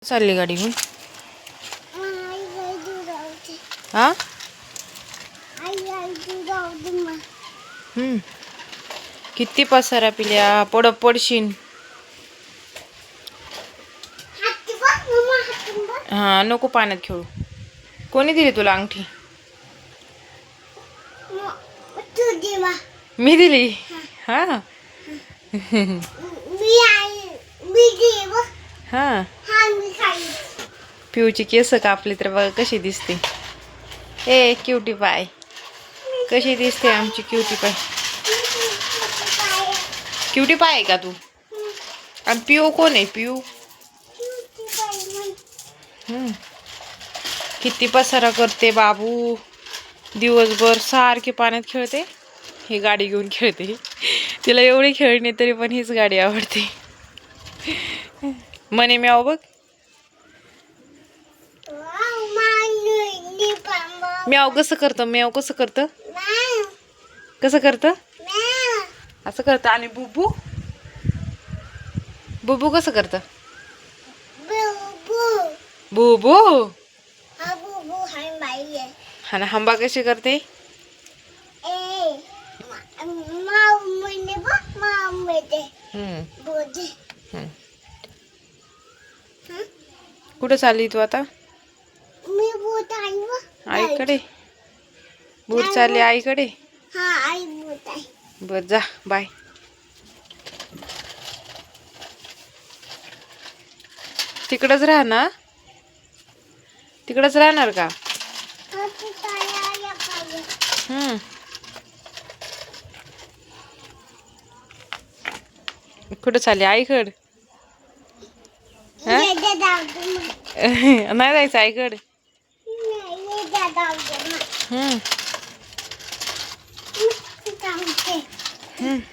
चालली गाडी घेऊन. हा किती पसारा पिल्या पडशीन. हा नको पाण्यात खेळू. कोणी दिली तुला अंगठी? मी दिली. हा हा पिऊची केस कापली तर बघा कशी दिसते. ए क्युटी पाय कशी दिसते आमची क्युटी पाय. क्युटी पाय आहे का तू? आणि पिऊ कोण आहे पिऊ? किती पसारा करते बाबू. दिवसभर सारखी पाण्यात खेळते. ही गाडी घेऊन खेळते. तिला एवढी खेळणी तरी पण हीच गाडी आवडते. मने म्याव बघ. म्याव कसं करतं? म्याव कसं करतं? कसं करतं? असं करतं. आणि बुबू बुबू कसं करतं? बुबू हा ना. हंबा कशी करते? कुठं चालली तू आता? आईकडे. भूत चालली आईकडे. बर जा बाय. तिकडच राहा ना. तिकडच राहणार का? कुठं चालली आईकड? नाही जायचं आईकड.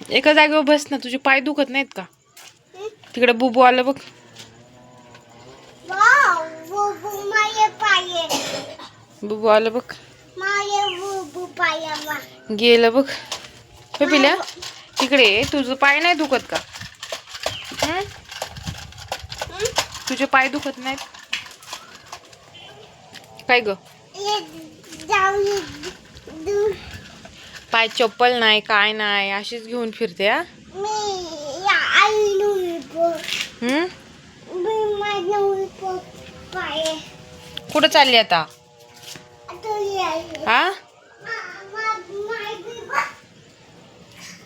एका जागेवर बस ना. तुझे पाय दुखत नाहीत का? तिकडे बुबू आलं बघ. बुबू आलं बघ. गेलं बघ. पिल्या तिकडे. तुझं पाय नाही दुखत का? तुझे पाय दुखत नाहीत काय ग? पाय चप्पल नाही काय नाही अशीच घेऊन फिरते. कुठं चालली आता? हा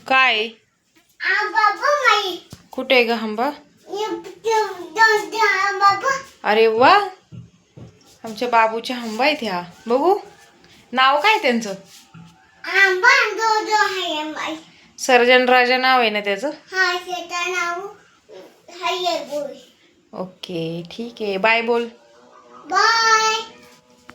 काय? कुठे आहे ग हंबा? अरे वा. आमच्या बाबूच्या हंबा आहेत ह्या. बघू नाव काय त्यांचं? सर्जन राजा नाव आहे ना त्याचं? ओके ठीक आहे. बाय बोल. बाय.